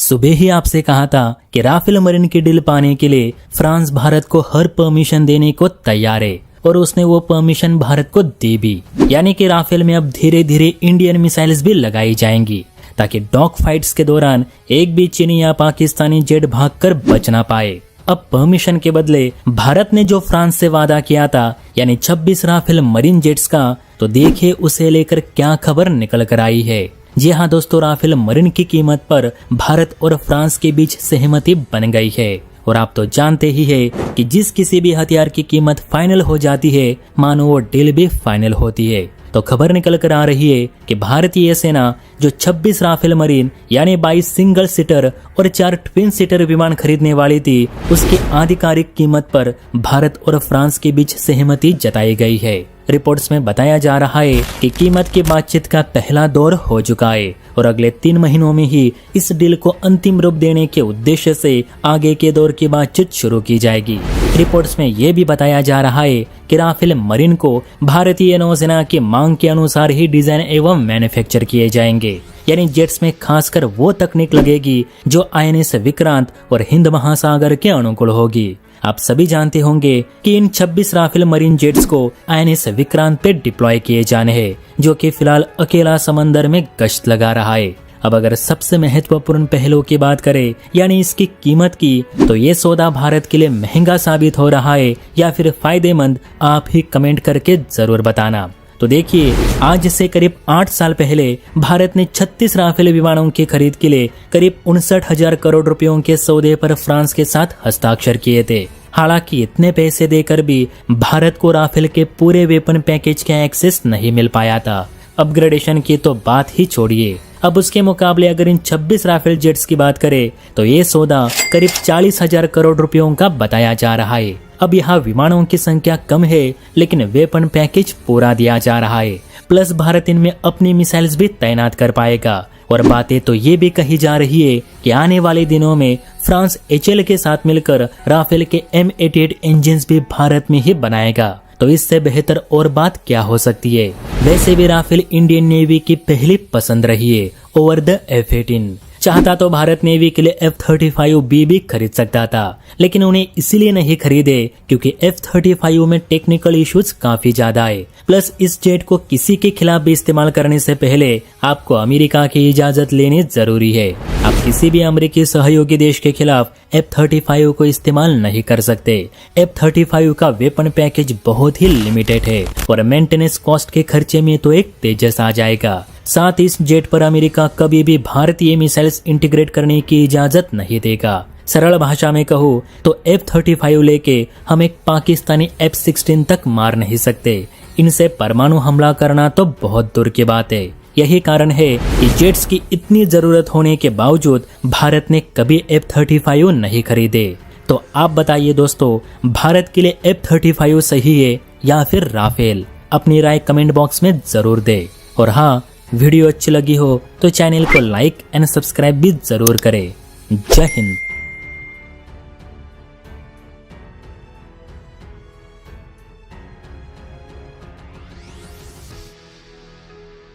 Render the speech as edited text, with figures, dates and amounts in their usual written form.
सुबह ही आपसे कहा था कि राफेल मरीन की डील पाने के लिए फ्रांस भारत को हर परमिशन देने को तैयार है और उसने वो परमिशन भारत को दी भी। यानी कि राफेल में अब धीरे धीरे इंडियन मिसाइल्स भी लगाई जाएंगी ताकि डॉग फाइट्स के दौरान एक भी चीनी या पाकिस्तानी जेट भागकर बच ना पाए। अब परमिशन के बदले भारत ने जो फ्रांस से वादा किया था यानी 26 राफेल मरीन जेट्स का, तो देखिए उसे लेकर क्या खबर निकल कर आई है। जी हाँ दोस्तों, राफेल मरीन की कीमत पर भारत और फ्रांस के बीच सहमति बन गई है। और आप तो जानते ही है कि जिस किसी भी हथियार की कीमत फाइनल हो जाती है मानो वो डील भी फाइनल होती है। तो खबर निकल कर आ रही है कि भारतीय सेना जो 26 राफेल मरीन यानी 22 सिंगल सीटर और 4 ट्विन सीटर विमान खरीदने वाली थी, उसकी आधिकारिक कीमत पर भारत और फ्रांस के बीच सहमति जताई गई है। रिपोर्ट्स में बताया जा रहा है कि कीमत की बातचीत का पहला दौर हो चुका है और अगले 3 महीनों में ही इस डील को अंतिम रूप देने के उद्देश्य से आगे के दौर की बातचीत शुरू की जाएगी। रिपोर्ट्स में यह भी बताया जा रहा है कि राफेल मरीन को भारतीय नौसेना की मांग के अनुसार ही डिजाइन एवं मैन्युफैक्चर किए जाएंगे। यानी जेट्स में खासकर वो तकनीक लगेगी जो INS विक्रांत और हिंद महासागर के अनुकूल होगी। आप सभी जानते होंगे कि इन 26 राफेल मरीन जेट्स को INS विक्रांत पे डिप्लॉय किए जाने हैं, जो कि फिलहाल अकेला समंदर में गश्त लगा रहा है। अब अगर सबसे महत्वपूर्ण पहलू की बात करें यानी इसकी कीमत की, तो ये सौदा भारत के लिए महंगा साबित हो रहा है या फिर फायदेमंद, आप ही कमेंट करके जरूर बताना। तो देखिए, आज से करीब 8 साल पहले भारत ने 36 राफेल विमानों की खरीद के लिए करीब 59,000 करोड़ रुपयों के सौदे पर फ्रांस के साथ हस्ताक्षर किए थे। हालांकि इतने पैसे देकर भी भारत को राफेल के पूरे वेपन पैकेज का एक्सेस नहीं मिल पाया था। अपग्रेडेशन की तो बात ही छोड़िए। अब उसके मुकाबले अगर इन 26 राफेल जेट्स की बात करें तो ये सौदा करीब 40,000 करोड़ रुपयों का बताया जा रहा है। अब यहाँ विमानों की संख्या कम है लेकिन वेपन पैकेज पूरा दिया जा रहा है, प्लस भारत इनमें अपनी मिसाइल्स भी तैनात कर पाएगा। और बातें तो ये भी कही जा रही है कि आने वाले दिनों में फ्रांस HAL के साथ मिलकर राफेल के M88 इंजिन्स भी भारत में ही बनाएगा। तो इससे बेहतर और बात क्या हो सकती है। वैसे भी राफेल इंडियन नेवी की पहली पसंद रही है ओवर द F-18। चाहता तो भारत नेवी के लिए F-35B भी खरीद सकता था, लेकिन उन्हें इसलिए नहीं खरीदे क्योंकि F-35 में टेक्निकल इश्यूज काफी ज्यादा है। प्लस इस जेट को किसी के खिलाफ भी इस्तेमाल करने से पहले आपको अमेरिका की इजाजत लेनी जरूरी है। आप किसी भी अमेरिकी सहयोगी देश के खिलाफ F-35 को इस्तेमाल नहीं कर सकते। F-35 का वेपन पैकेज बहुत ही लिमिटेड है और मेंटेनेंस कॉस्ट के खर्चे में तो एक तेजस आ जाएगा। साथ ही इस जेट पर अमेरिका कभी भी भारतीय मिसाइल्स इंटीग्रेट करने की इजाजत नहीं देगा। सरल भाषा में कहूँ तो F-35 लेके हम एक पाकिस्तानी F-16 तक मार नहीं सकते। इनसे परमाणु हमला करना तो बहुत दूर की बात है। यही कारण है कि जेट्स की इतनी जरूरत होने के बावजूद भारत ने कभी F-35 नहीं खरीदे। तो आप बताइए दोस्तों, भारत के लिए F-35 सही है या फिर राफेल? अपनी राय कमेंट बॉक्स में जरूर दे। और हाँ, वीडियो अच्छी लगी हो तो चैनल को लाइक एंड सब्सक्राइब भी जरूर करें। जय हिंद।